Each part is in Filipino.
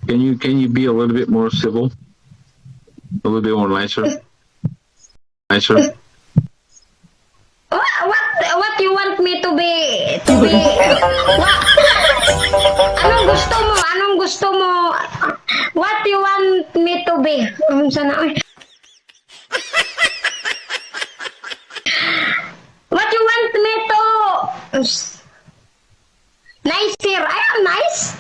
Can you be a little bit more civil? A little bit more nicer? Nicer? What you want me to be? What? Anong gusto mo? Anong gusto mo? What you want me to be? Sana. What you want me to? Nicer. I am nice.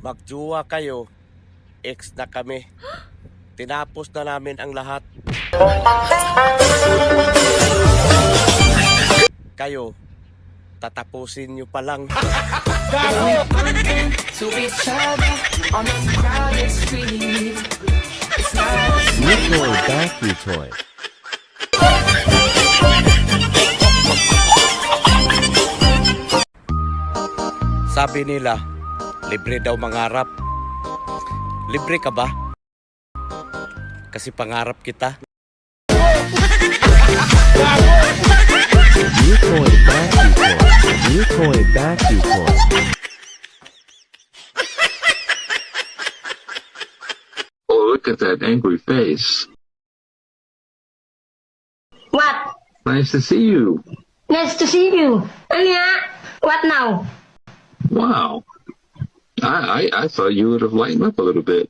Magjuwa kayo, ex na kami. Tinapos na namin ang lahat. Kayo, tatapusin nyo pa lang. Nitoy Vacuum Toy. Sabi nila, libre daw mangarap. Libre ka ba? Kasi pangarap kita. Nitoy Vacuum Toy. Nitoy Vacuum Toy. Oh, look at that angry face. What? Nice to see you. Nice to see you. Ano nga? What now? Wow. I thought you would have lightened up a little bit.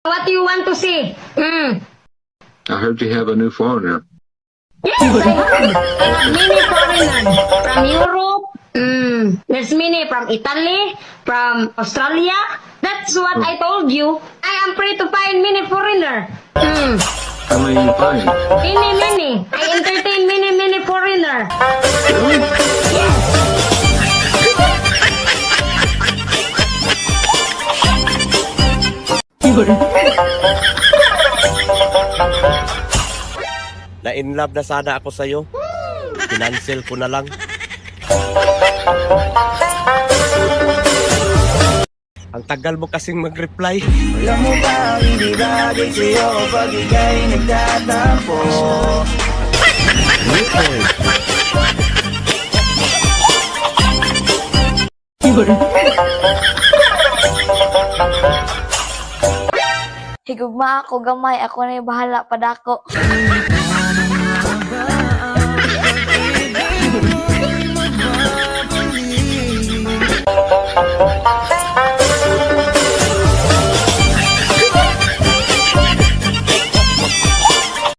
What do you want to see? I heard you have a new foreigner. Yes, I have many foreigners from Europe. There's many from Italy, from Australia. That's what I told you. I am free to find many foreigner. How many you find? Many. I entertain many foreigner. Really? Na-inlove na sana ako sa'yo. Kinancel ko na lang. Ang tagal mo kasing mag-reply. Alam mo ba, hindi bagay sa'yo kapag ika'y nagtatampo. Nitoy. Higugma ako gamay, ako na yung bahala padako.